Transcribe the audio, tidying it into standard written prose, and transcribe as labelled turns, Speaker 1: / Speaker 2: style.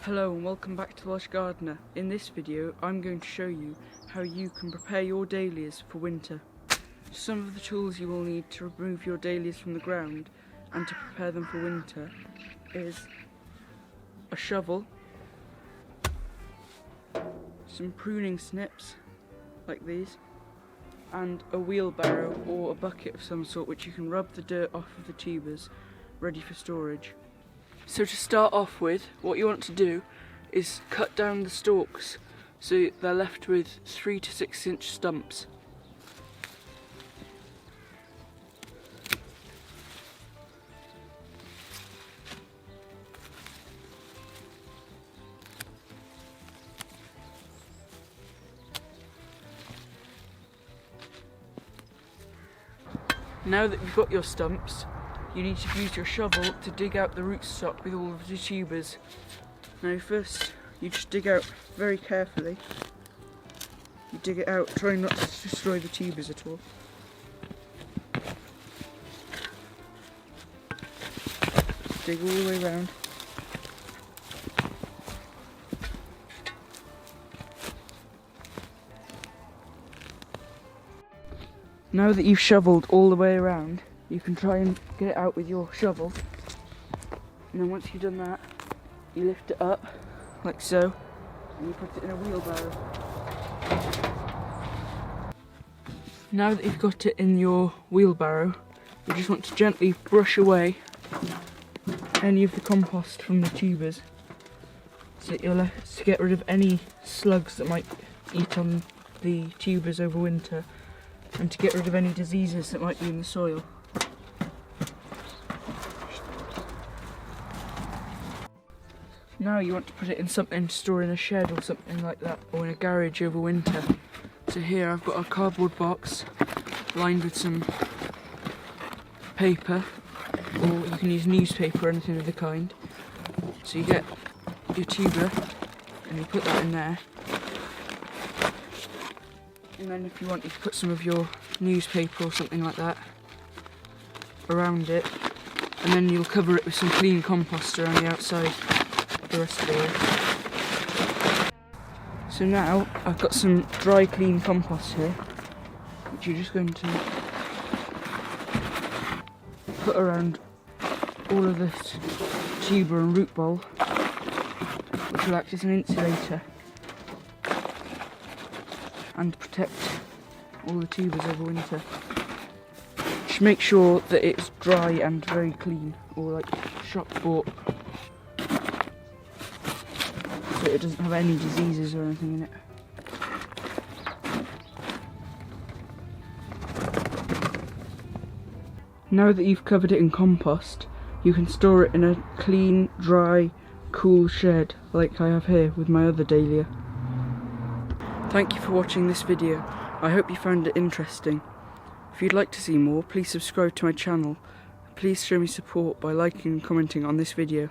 Speaker 1: Hello and welcome back to Welsh Gardener. In this video I'm going to show you how you can prepare your dahlias for winter. Some of the tools you will need to remove your dahlias from the ground and to prepare them for winter is a shovel, some pruning snips like these, and a wheelbarrow or a bucket of some sort which you can rub the dirt off of the tubers ready for storage. So to start off with, what you want to do is cut down the stalks so they're left with 3 to 6 inch stumps. Now that you've got your stumps, you need to use your shovel to dig out the rootstock with all of the tubers. Now first, you just dig out very carefully. You dig it out, trying not to destroy the tubers at all. Dig all the way around. Now that you've shoveled all the way around, you can try and get it out with your shovel, and then once you've done that, you lift it up like so and you put it in a wheelbarrow. Now that you've got it in your wheelbarrow, you just want to gently brush away any of the compost from the tubers so that you're left to get rid of any slugs that might eat on the tubers over winter, and to get rid of any diseases that might be in the soil. Now you want to put it in something to store in a shed or something like that, or in a garage over winter. So here I've got a cardboard box lined with some paper, or you can use newspaper or anything of the kind. So you get your tuber and you put that in there. And then if you want, you can put some of your newspaper or something like that around it, and then you'll cover it with some clean compost around the outside the rest of the way. So now I've got some dry clean compost here, which you're just going to put around all of this tuber and root ball, which will act as an insulator and protect all the tubers over winter. Just make sure that it's dry and very clean, or like shop bought, so it doesn't have any diseases or anything in it. Now that you've covered it in compost, you can store it in a clean, dry, cool shed like I have here with my other dahlia. Thank you for watching this video. I hope you found it interesting. If you'd like to see more, please subscribe to my channel. Please show me support by liking and commenting on this video.